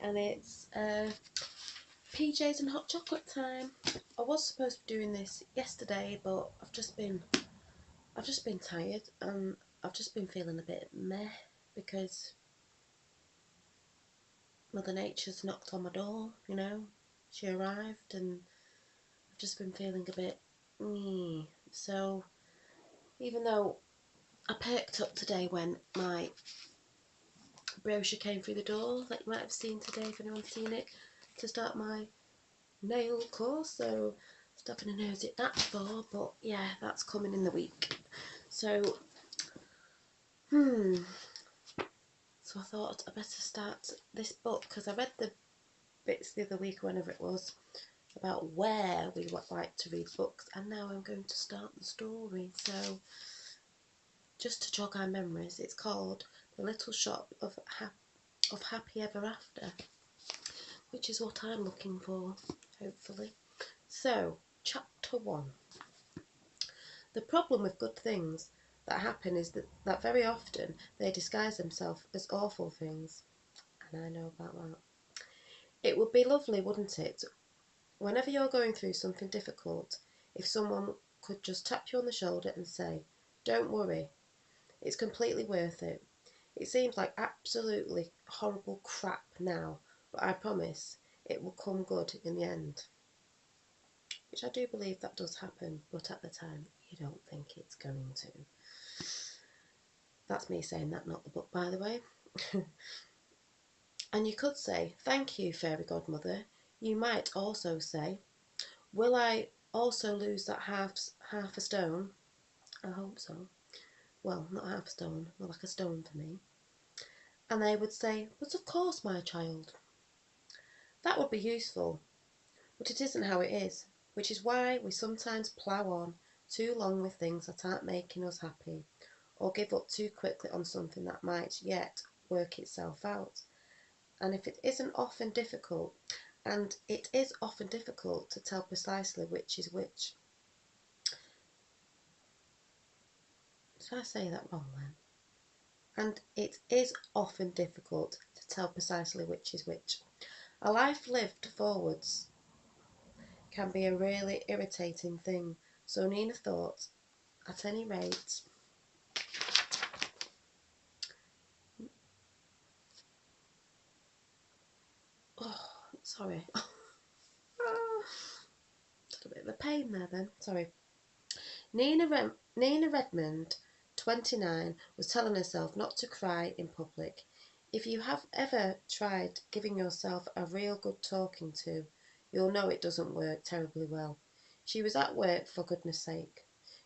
and it's PJs and hot chocolate time. I was supposed to be doing this yesterday, but I've just been tired, and I've just been feeling a bit meh because Mother Nature's knocked on my door, you know. She arrived and I've just been feeling a bit meh. So even though I perked up today when my brochure came through the door, that you might have seen today if anyone's seen it, to start my nail course, so stopping a nose at that for, but yeah, that's coming in the week. So so I thought I'd better start this book, because I read the bits the other week, whenever it was, about where we would like to read books, and now I'm going to start the story. So just to jog our memories, it's called The Little Shop of Happy Ever After, which is what I'm looking for, hopefully. So, chapter 1. The problem with good things that happen is that very often they disguise themselves as awful things. And I know about that. It would be lovely, wouldn't it, whenever you're going through something difficult, if someone could just tap you on the shoulder and say, "Don't worry, it's completely worth it. It seems like absolutely horrible crap now, but I promise it will come good in the end." Which I do believe that does happen, but at the time you don't think it's going to. That's me saying that, not the book, by the way. And you could say, "Thank you, fairy godmother." You might also say, "Will I also lose that half a stone?" I hope so. Well, not half a stone, more like a stone for me. And they would say, "But of course, my child." That would be useful, but it isn't how it is, which is why we sometimes plough on too long with things that aren't making us happy, or give up too quickly on something that might yet work itself out. And it is often difficult to tell precisely which is which. Did I say that wrong then? And it is often difficult to tell precisely which is which. A life lived forwards can be a really irritating thing, so Nina thought, at any rate, sorry, got a bit of a pain there then, sorry. Nina Redmond, 29, was telling herself not to cry in public. If you have ever tried giving yourself a real good talking to, you'll know it doesn't work terribly well. She was at work, for goodness sake.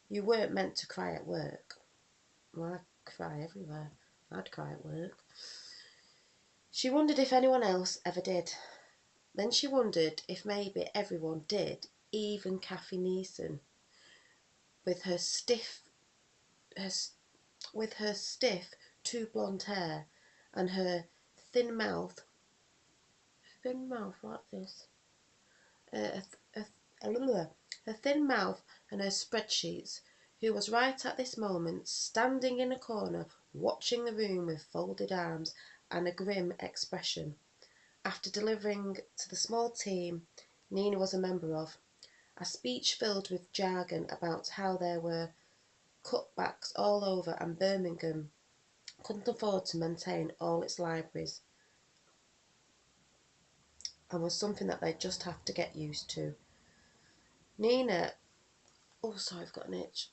You weren't meant to cry at work. Well, I cry everywhere. I'd cry at work. She wondered if anyone else ever did. Then she wondered if maybe everyone did, even Kathy Neeson, with her stiff, two blonde hair, and her thin mouth like this. Uh, her thin mouth and her spreadsheets, who was right at this moment standing in a corner watching the room with folded arms and a grim expression, after delivering to the small team Nina was a member of a speech filled with jargon about how there were cutbacks all over and Birmingham couldn't afford to maintain all its libraries, and was something that they'd just have to get used to. Nina, oh sorry, I've got an itch.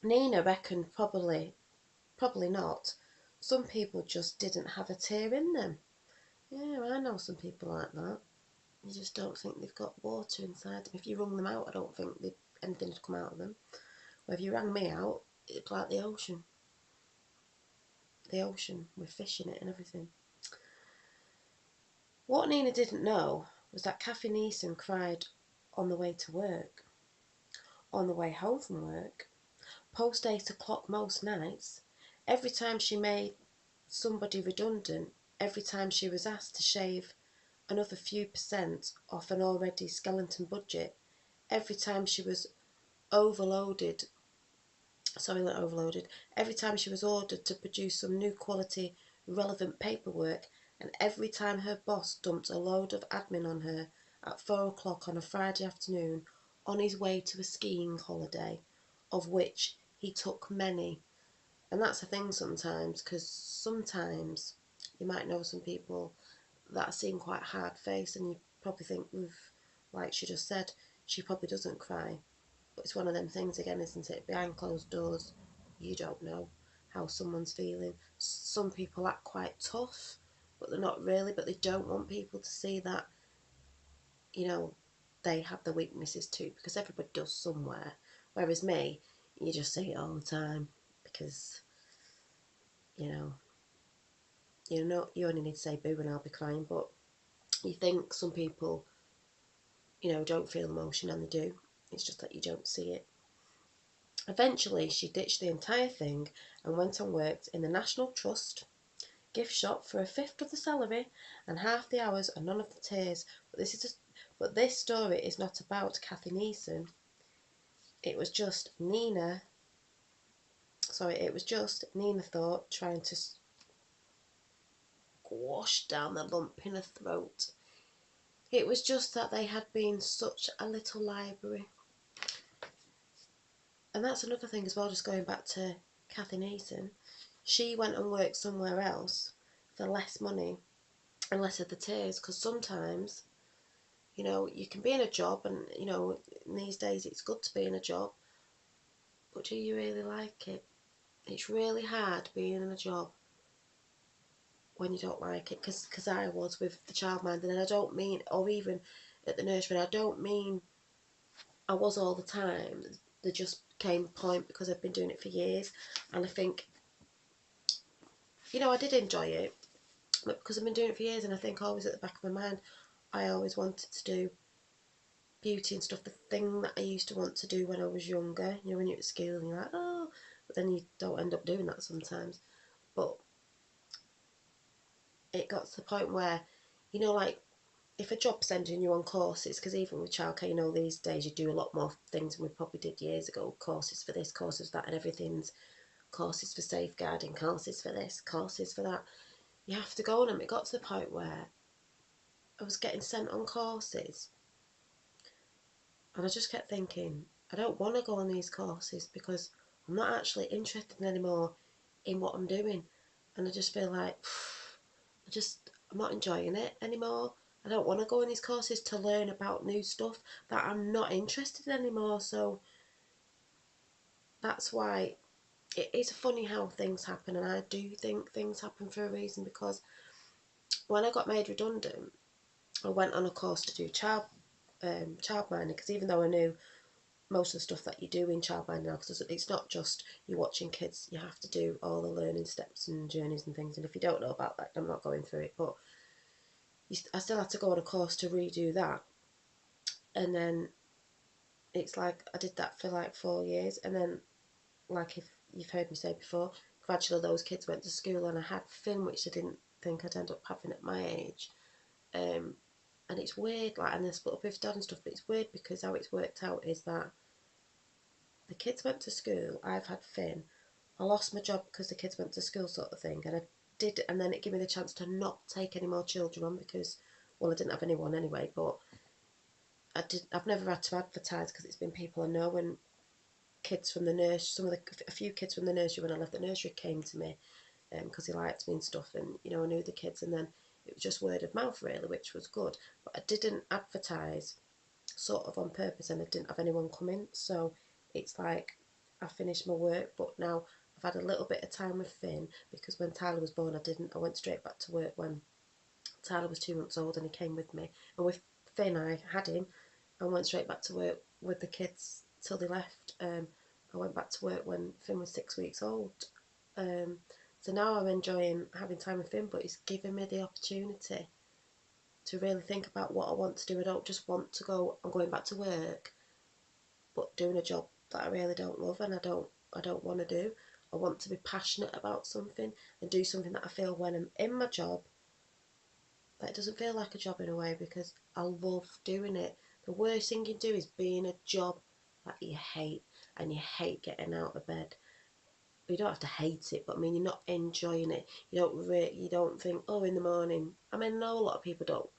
Nina reckoned probably not. Some people just didn't have a tear in them. Yeah, I know some people like that. You just don't think they've got water inside them. If you wrung them out, I don't think anything would come out of them. Or if you rang me out, it'd be like the ocean. The ocean with fish in it and everything. What Nina didn't know was that Kathy Neeson cried on the way to work, on the way home from work, post 8 o'clock most nights, every time she made somebody redundant, every time she was asked to shave another few percent off an already skeleton budget, every time she was overloaded Soylent overloaded. Every time she was ordered to produce some new quality, relevant paperwork, and every time her boss dumped a load of admin on her at 4 o'clock on a Friday afternoon on his way to a skiing holiday, of which he took many. And that's the thing sometimes, because sometimes you might know some people that seem quite hard-faced, and you probably think, like she just said, she probably doesn't cry. But it's one of them things again, isn't it? Behind closed doors, you don't know how someone's feeling. Some people act quite tough, but they're not really, but they don't want people to see that, you know, they have the weaknesses too, because everybody does somewhere. Whereas me, you just say it all the time, because, you know, you only need to say boo and I'll be crying, but you think some people, don't feel emotion, and they do. It's just that you don't see it. Eventually, she ditched the entire thing and went and worked in the National Trust gift shop for a fifth of the salary and half the hours and none of the tears. But this story is not about Kathy Neeson. It was just Nina. It was just Nina Thorpe trying to squash down the lump in her throat. It was just that they had been such a little library. And that's another thing as well, just going back to Kathy Neeson. She went and worked somewhere else for less money and less of the tears, because sometimes, you can be in a job, and, in these days it's good to be in a job, but do you really like it? It's really hard being in a job when you don't like it, because I was with the childminder, and I don't mean, or even at the nursery, I don't mean I was all the time. There just came a point, because I've been doing it for years, and I think, I did enjoy it, but because I've been doing it for years, and I think always at the back of my mind, I always wanted to do beauty and stuff, the thing that I used to want to do when I was younger, when you're at school and you're like, oh, but then you don't end up doing that sometimes. But it got to the point where, like, if a job's sending you on courses, because even with childcare, these days you do a lot more things than we probably did years ago, courses for this, courses for that, and everything's courses for safeguarding, courses for this, courses for that. You have to go on them. It got to the point where I was getting sent on courses, and I just kept thinking, I don't want to go on these courses, because I'm not actually interested anymore in what I'm doing. And I just feel like, I'm not enjoying it anymore. I don't want to go on these courses to learn about new stuff that I'm not interested in anymore. So that's why it is funny how things happen. And I do think things happen for a reason, because when I got made redundant, I went on a course to do childminding, because even though I knew most of the stuff that you do in childminding now, because it's not just you watching kids, you have to do all the learning steps and journeys and things, and if you don't know about that, I'm not going through it, but I still had to go on a course to redo that. And then it's like I did that for like 4 years, and then, like, if you've heard me say before, gradually those kids went to school, and I had Finn, which I didn't think I'd end up having at my age. And it's weird, like, and they split up with dad and stuff, but it's weird because how it's worked out is that the kids went to school, I've had Finn, I lost my job because the kids went to school, sort of thing, and I did, and then it gave me the chance to not take any more children on, because, well, I didn't have anyone anyway, but I've never had to advertise, because it's been people I know, and kids from the nursery, a few kids from the nursery when I left the nursery came to me, because he liked me and stuff, and, I knew the kids, and then it was just word of mouth really, which was good, but I didn't advertise sort of on purpose, and I didn't have anyone coming, so it's like I finished my work, but now I've had a little bit of time with Finn, because when Tyler was born, I went straight back to work when Tyler was 2 months old, and he came with me, and with Finn I had him and went straight back to work with the kids till they left. I went back to work when Finn was 6 weeks old. So now I'm enjoying having time with Finn, but it's given me the opportunity to really think about what I want to do. I don't just want to go, I'm going back to work, but doing a job that I really don't love, and I don't want to do. I want to be passionate about something and do something that I feel when I'm in my job that it doesn't feel like a job in a way, because I love doing it. The worst thing you do is be in a job that you hate, and you hate getting out of bed. you don't have to hate it, but I mean, you're not enjoying it. You don't think, oh, in the morning. I mean, I know a lot of people don't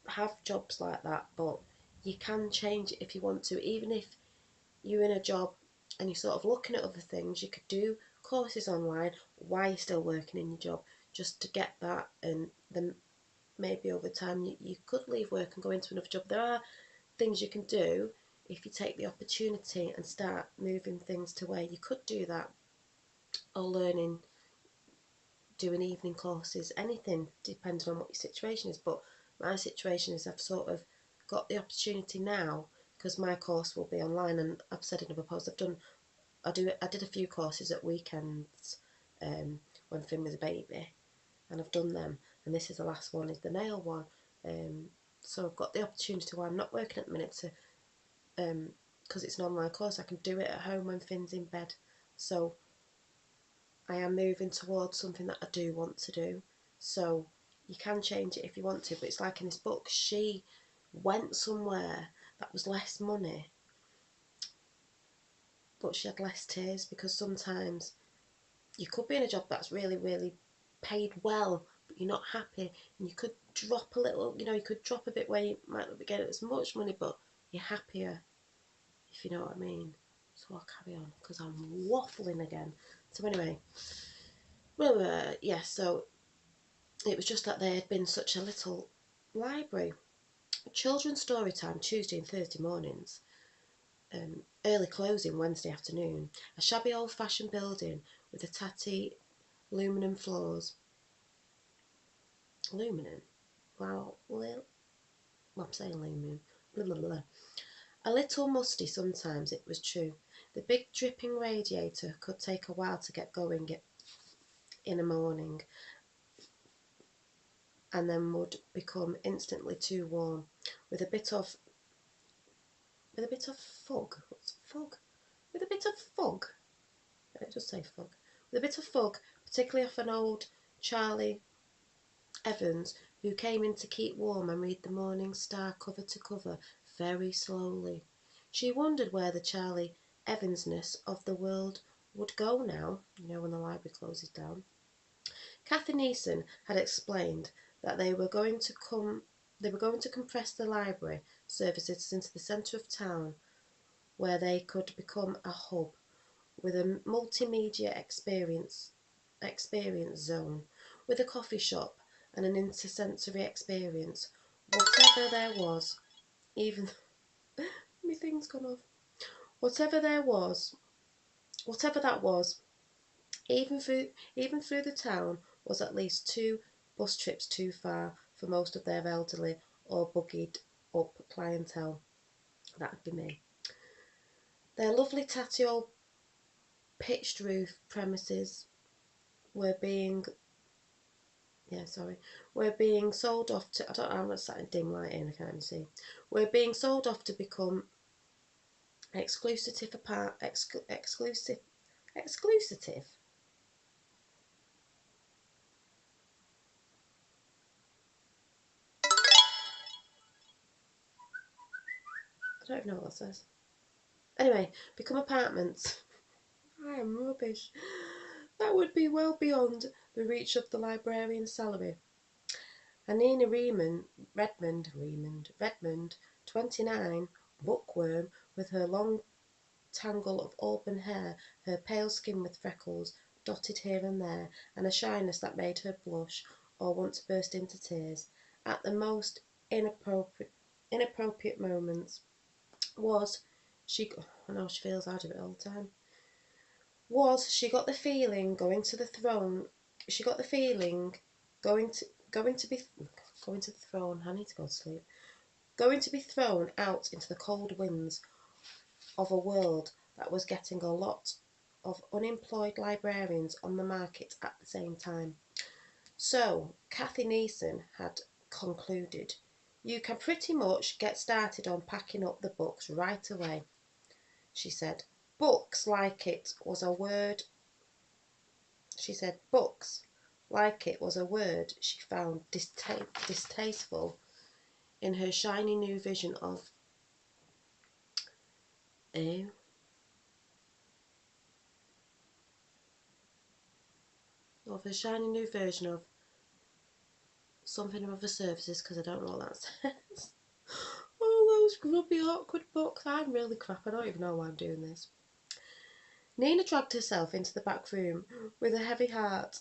have jobs like that, but you can change it if you want to. Even if you're in a job and you're sort of looking at other things, you could do courses online while you're still working in your job, just to get that, and then maybe over time you could leave work and go into another job. There are things you can do if you take the opportunity and start moving things to where you could do that, or learning, doing evening courses, anything, depending on what your situation is. But my situation is I've sort of got the opportunity now, because my course will be online, and I've said in other posts I did a few courses at weekends, when Finn was a baby, and I've done them, and this is the last one, is the nail one. So I've got the opportunity while I'm not working at the minute to, because it's an online course, I can do it at home when Finn's in bed. So I am moving towards something that I do want to do. So you can change it if you want to, but it's like in this book, she went somewhere that was less money, but she had less tears, because sometimes you could be in a job that's really, really paid well, but you're not happy, and you could drop a little, you could drop a bit where you might not be getting as much money, but you're happier, if you know what I mean. So I'll carry on, because I'm waffling again. So anyway, well, yeah, so it was just that there had been such a little library. Children's story time Tuesday and Thursday mornings. Early closing Wednesday afternoon. A shabby old-fashioned building with a tatty aluminum floors. Aluminum? Wow, well, I'm saying aluminum. Blah, blah, blah. A little musty sometimes, it was true. The big dripping radiator could take a while to get going in a morning, and then would become instantly too warm. With a bit of fog. What's fog? With a bit of fog. It does say fog. With a bit of fog, particularly off an old Charlie Evans, who came in to keep warm and read the Morning Star cover to cover very slowly. She wondered where the Charlie Evansness of the world would go now, when the library closes down. Kathy Neeson had explained that they were going to compress the library services into the centre of town, where they could become a hub with a multimedia experience zone, with a coffee shop and an intersensory experience. Whatever there was, even my thing's gone off. Whatever that was, even through the town, was at least 2 bus trips too far for most of their elderly or buggied up clientele. That'd be me. Their lovely tatty old pitched roof premises were being sold off to, I don't know, I'm not sat in dim lighting, I can't even see. We're being sold off to become exclusive. I don't even know what that says. Anyway, become apartments. I am rubbish. That would be well beyond the reach of the librarian's salary. And Nina Redmond, 29, bookworm, with her long tangle of auburn hair, her pale skin with freckles dotted here and there, and a shyness that made her blush or want to burst into tears at the most inappropriate moments. I know she feels I do it all the time. She got the feeling going to the throne. She got the feeling going to the throne. I need to go to sleep. Going to be thrown out into the cold winds of a world that was getting a lot of unemployed librarians on the market at the same time. So, Kathy Neeson had concluded, "You can pretty much get started on packing up the books right away," she said. Books like it was a word she found distasteful in her shiny new vision of of a shiny new version of something of a services, because I don't know what that says. All those grubby, awkward books. I'm really crap. I don't even know why I'm doing this. Nina dragged herself into the back room with a heavy heart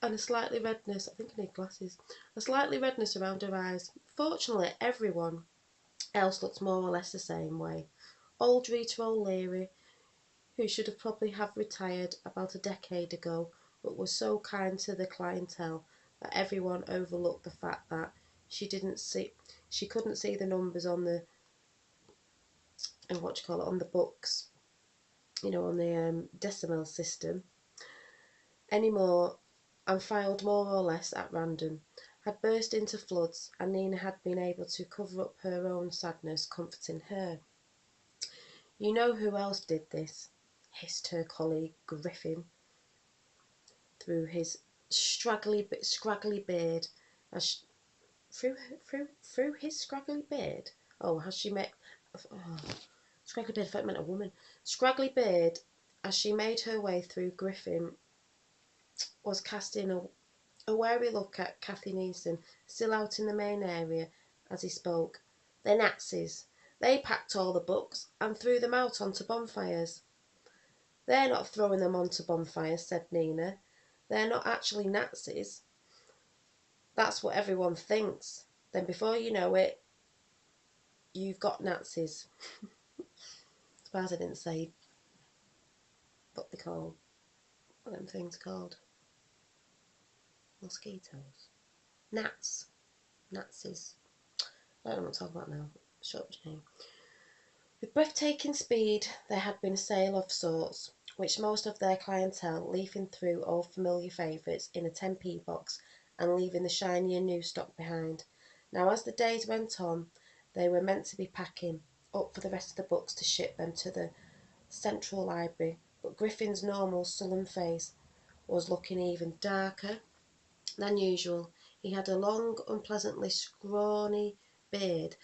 and a slightly redness. I think I need glasses. A slightly redness around her eyes. Fortunately, everyone else looked more or less the same way. Old Rita O'Leary, who should have probably have retired about a decade ago, but was so kind to the clientele that everyone overlooked the fact that she couldn't see the numbers on the on the books, on the decimal system anymore, and filed more or less at random, had burst into floods, and Nina had been able to cover up her own sadness, comforting her. You know who else did this? Hissed her colleague Griffin through his scraggly beard. Through his scraggly beard. Oh, has she met? Oh, scraggly beard. I thought it meant a woman. Scraggly beard. As she made her way through, Griffin was casting a wary look at Kathy Neeson, still out in the main area, as he spoke. The Nazis. They packed all the books and threw them out onto bonfires. They're not throwing them onto bonfires, said Nina. They're not actually Nazis. That's what everyone thinks. Then before you know it, you've got Nazis. Suppose I didn't say what they call them things called. Mosquitoes. Nazis. I don't know what I'm talking about now. Shut up, Jane. With breathtaking speed, there had been a sale of sorts, which most of their clientele leafing through old familiar favourites in a 10p box and leaving the shinier new stock behind. Now, as the days went on, they were meant to be packing up for the rest of the books to ship them to the Central Library, but Griffin's normal sullen face was looking even darker than usual. He had a long, unpleasantly scrawny beard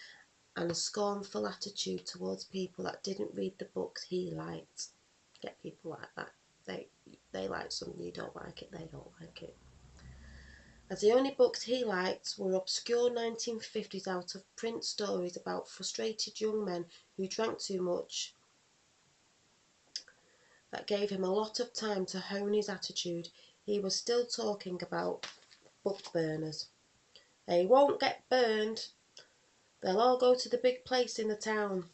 and a scornful attitude towards people that didn't read the books he liked. Get people like that. They like something, you don't like it, they don't like it. As the only books he liked were obscure 1950s out-of-print stories about frustrated young men who drank too much, that gave him a lot of time to hone his attitude. He was still talking about book burners. They won't get burned. They'll all go to the big place in the town.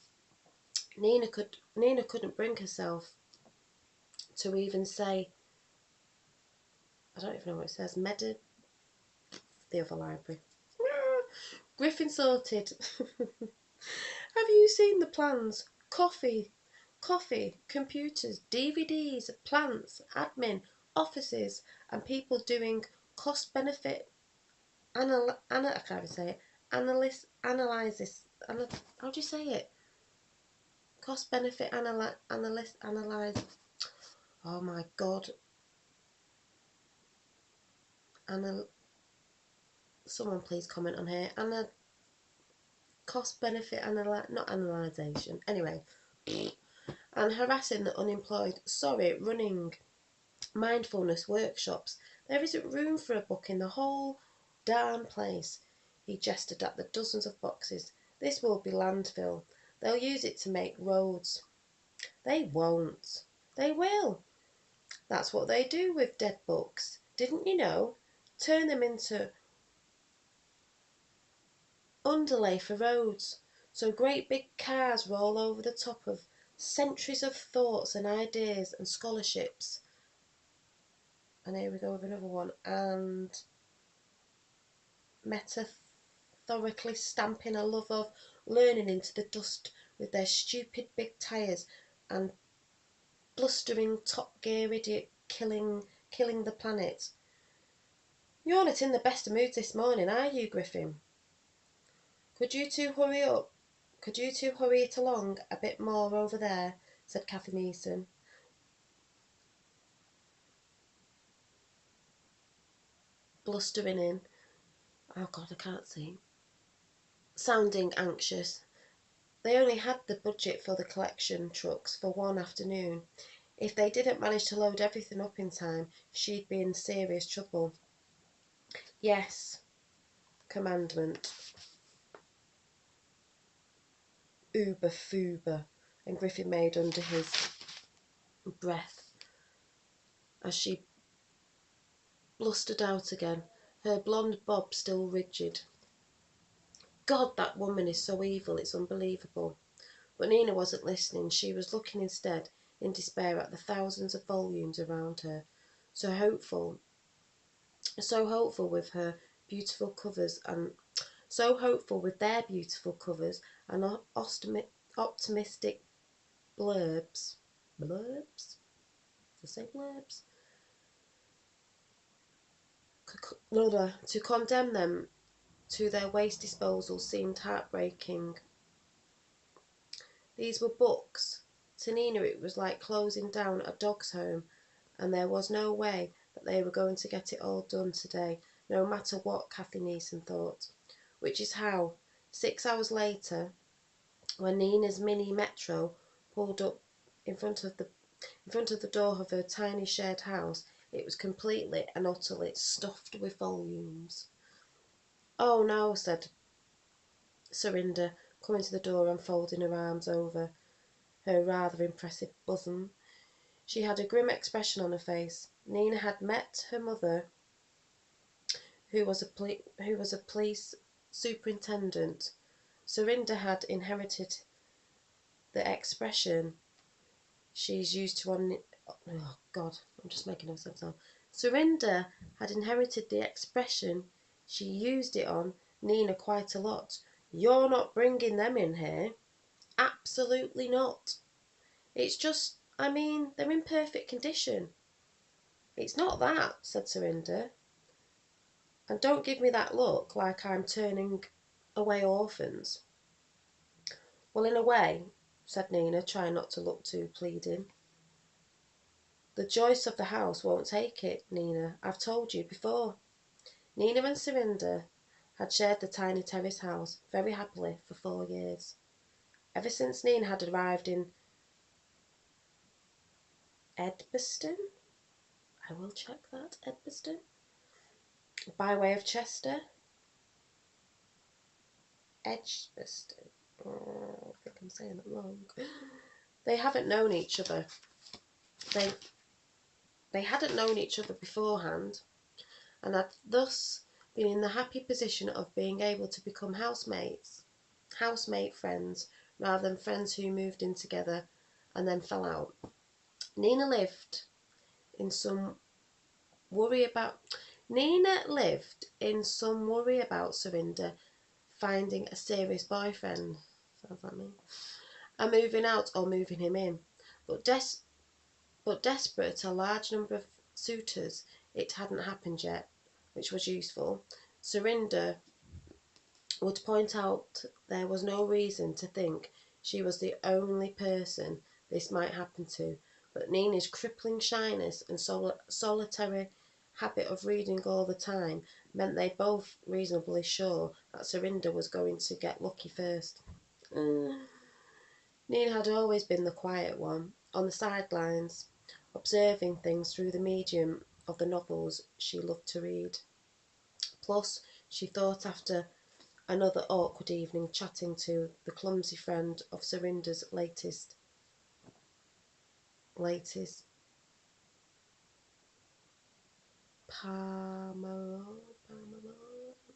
Nina couldn't bring herself to even say, I don't even know what it says, the other library. Griffin sorted. Have you seen the plans? Coffee, computers, DVDs, plants, admin, offices, and people doing cost-benefit I can't even say it. Analysis. How do you say it? Cost-benefit analyze. Oh my God. Someone please comment on here. Cost-benefit not analysation. Anyway. And harassing the unemployed. Sorry, running mindfulness workshops. There isn't room for a book in the whole darn place. He gestured at the dozens of boxes. This will be landfill. They'll use it to make roads. They won't. They will. That's what they do with dead books. Didn't you know? Turn them into underlay for roads. So great big cars roll over the top of centuries of thoughts and ideas and scholarships. And here we go with another one. And metaphorically stamping a love of learning into the dust with their stupid big tyres and blustering top gear idiot killing the planet. You're not in the best of moods this morning, are you, Griffin? Could you two hurry up? Could you two hurry it along a bit more over there? Said Kathy Neeson. Blustering in. Oh God, I can't see. Sounding anxious. They only had the budget for the collection trucks for one afternoon. If they didn't manage to load everything up in time, she'd be in serious trouble. Yes, commandment. Uber Fuber, and Griffin made under his breath as she blustered out again, her blonde bob still rigid. God, that woman is so evil, it's unbelievable. But Nina wasn't listening. She was looking instead, in despair, at the thousands of volumes around her, so hopeful with her beautiful covers and so hopeful with their beautiful covers and optimistic blurbs. Blurbs? Did I say blurbs? To condemn them to their waste disposal seemed heartbreaking. These were books. To Nina it was like closing down a dog's home, and there was no way that they were going to get it all done today, no matter what Kathy Neeson thought. Which is how, 6 hours later, when Nina's mini metro pulled up in front of the door of her tiny shared house, it was completely and utterly stuffed with volumes. "Oh no," said Surinder, coming to the door and folding her arms over her rather impressive bosom. She had a grim expression on her face. Nina had met her mother, who was a police superintendent. Surinder had inherited the expression she's used to on... Oh, God, I'm just making no sense now. Surinder had inherited the expression. She used it on Nina quite a lot. "You're not bringing them in here." "Absolutely not. It's just, I mean, they're in perfect condition." "It's not that," said Surinder. "And don't give me that look like I'm turning away orphans." "Well, in a way," said Nina, trying not to look too pleading. "The Joyce of the house won't take it, Nina. I've told you before." Nina and Surinder had shared the tiny terrace house very happily for 4 years. Ever since Nina had arrived in Edgbaston? I will check that. Edgbaston? By way of Chester? Edgbaston. Oh, I think I'm saying that wrong. They haven't known each other. They hadn't known each other beforehand, and had thus been in the happy position of being able to become housemate friends, rather than friends who moved in together and then fell out. Nina lived in some worry about Surinder finding a serious boyfriend. Sounds like me. And moving out or moving him in. But desperate a large number of suitors, it hadn't happened yet, which was useful. Surinder would point out there was no reason to think she was the only person this might happen to, but Nina's crippling shyness and solitary habit of reading all the time meant they both reasonably sure that Surinder was going to get lucky first. Nina had always been the quiet one, on the sidelines, observing things through the medium of the novels she loved to read. Plus, she thought after another awkward evening chatting to the clumsy friend of Surinder's latest Pamela,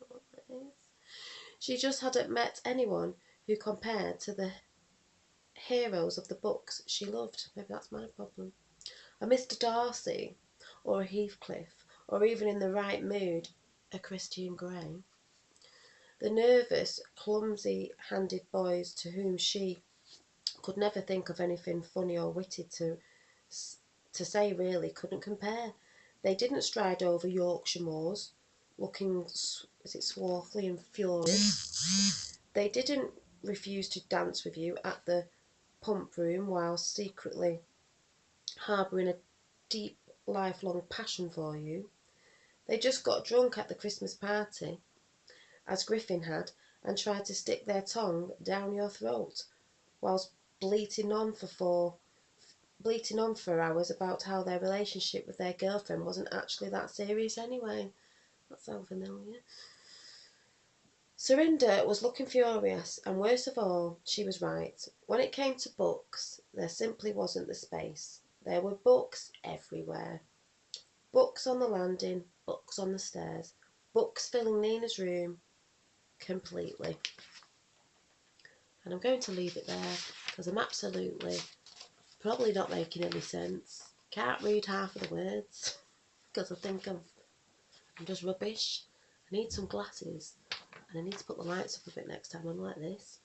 what that is. She just hadn't met anyone who compared to the heroes of the books she loved. Maybe that's my problem. A Mr. Darcy, or a Heathcliff, or even in the right mood, a Christian Grey. The nervous, clumsy-handed boys to whom she could never think of anything funny or witty to say really couldn't compare. They didn't stride over Yorkshire moors, looking, swarthy and furious. They didn't refuse to dance with you at the pump room while secretly harbouring a deep, lifelong passion for you. They just got drunk at the Christmas party, as Griffin had, and tried to stick their tongue down your throat, whilst bleating on for bleating on for hours about how their relationship with their girlfriend wasn't actually that serious anyway. That sounds familiar. Surinder was looking furious, and worst of all, she was right. When it came to books, there simply wasn't the space. There were books everywhere. Books on the landing, books on the stairs, books filling Nina's room completely. And I'm going to leave it there because I'm absolutely probably not making any sense. Can't read half of the words because I think I'm just rubbish. I need some glasses. And I need to put the lights up a bit next time I'm like this.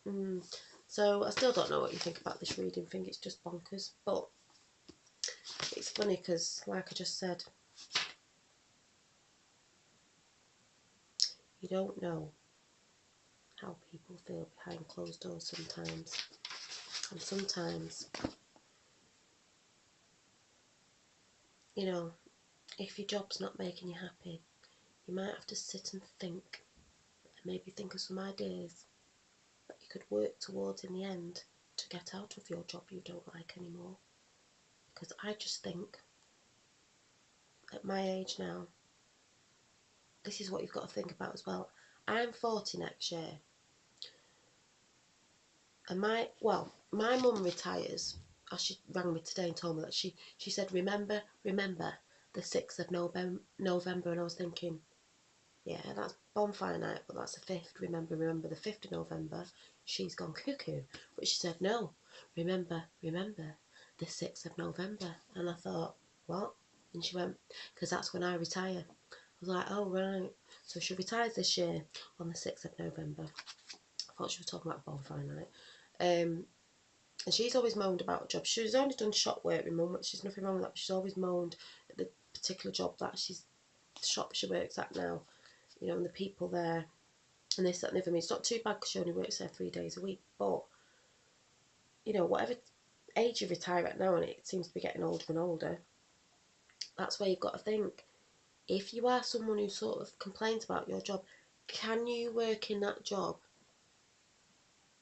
So I still don't know what you think about this reading thing. It's just bonkers. But it's funny because, like I just said, you don't know how people feel behind closed doors sometimes. And sometimes, you know, if your job's not making you happy, you might have to sit and think. And maybe think of some ideas that you could work towards in the end to get out of your job you don't like anymore. Because I just think, at my age now, this is what you've got to think about as well. I'm 40 next year. And my mum retires. She rang me today and told me that she said, remember the 6th of November. And I was thinking, yeah, that's bonfire night, but that's the 5th. Remember the 5th of November. She's gone cuckoo. But she said, no, remember the 6th of November. And I thought, what? And she went, because that's when I retire. I was like, oh, right. So she retires this year on the 6th of November. I thought she was talking about bonfire night. And she's always moaned about a job. She's only done shop work with mum. She's nothing wrong with that. But she's always moaned at the particular job that the shop she works at now. You know, and the people there. And this, that, and the other. I mean, it's not too bad because she only works there 3 days a week. But, you know, whatever age you retire at now, and it seems to be getting older and older, that's where you've got to think. If you are someone who sort of complains about your job, can you work in that job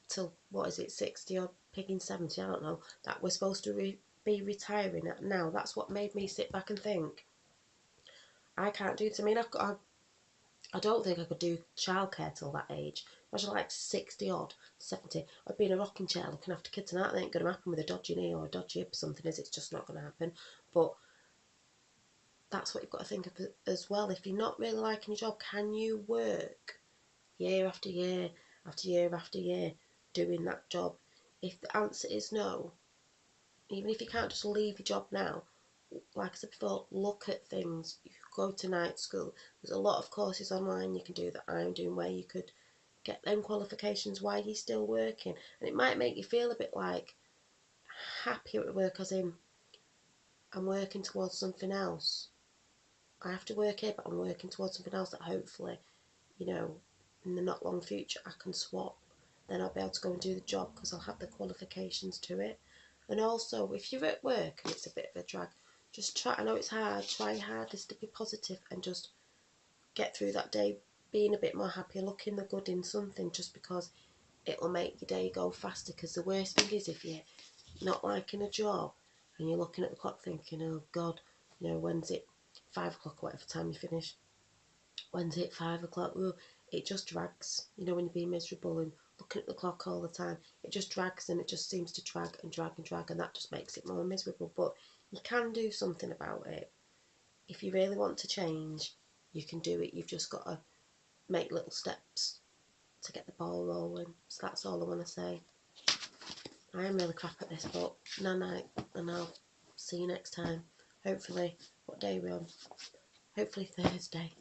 till, 60 or pigging 70, I don't know, that we're supposed to be retiring at now? That's what made me sit back and think, I can't do it. I mean, I don't think I could do childcare till that age. Imagine like 60 odd, 70. I'd be in a rocking chair looking after kids, and that ain't going to happen with a dodgy knee or a dodgy hip or something, is it? It's just not going to happen. But that's what you've got to think of as well. If you're not really liking your job, can you work year after year after year after year doing that job? If the answer is no, even if you can't just leave your job now, like I said before, look at things. You could go to night school. There's a lot of courses online you can do that I'm doing where you could get them qualifications while you're still working. And it might make you feel a bit like happier at work, as in I'm working towards something else. I have to work here, but I'm working towards something else that hopefully, you know, in the not long future I can swap. Then I'll be able to go and do the job because I'll have the qualifications to it. And also, if you're at work and it's a bit of a drag, just try, I know it's hard, try your hardest to be positive and just get through that day being a bit more happy, looking the good in something, just because it'll make your day go faster. Because the worst thing is if you're not liking a job and you're looking at the clock thinking, oh God, you know, when's it 5 o'clock, whatever time you finish, when's it 5 o'clock? Ooh, it just drags. You know, when you're being miserable and looking at the clock all the time, it just drags, and it just seems to drag and drag and drag, and that just makes it more miserable. But you can do something about it. If you really want to change, you can do it. You've just got to make little steps to get the ball rolling. So that's all I want to say. I am really crap at this, but night, and I'll see you next time. Hopefully, what day are we on? Hopefully Thursday.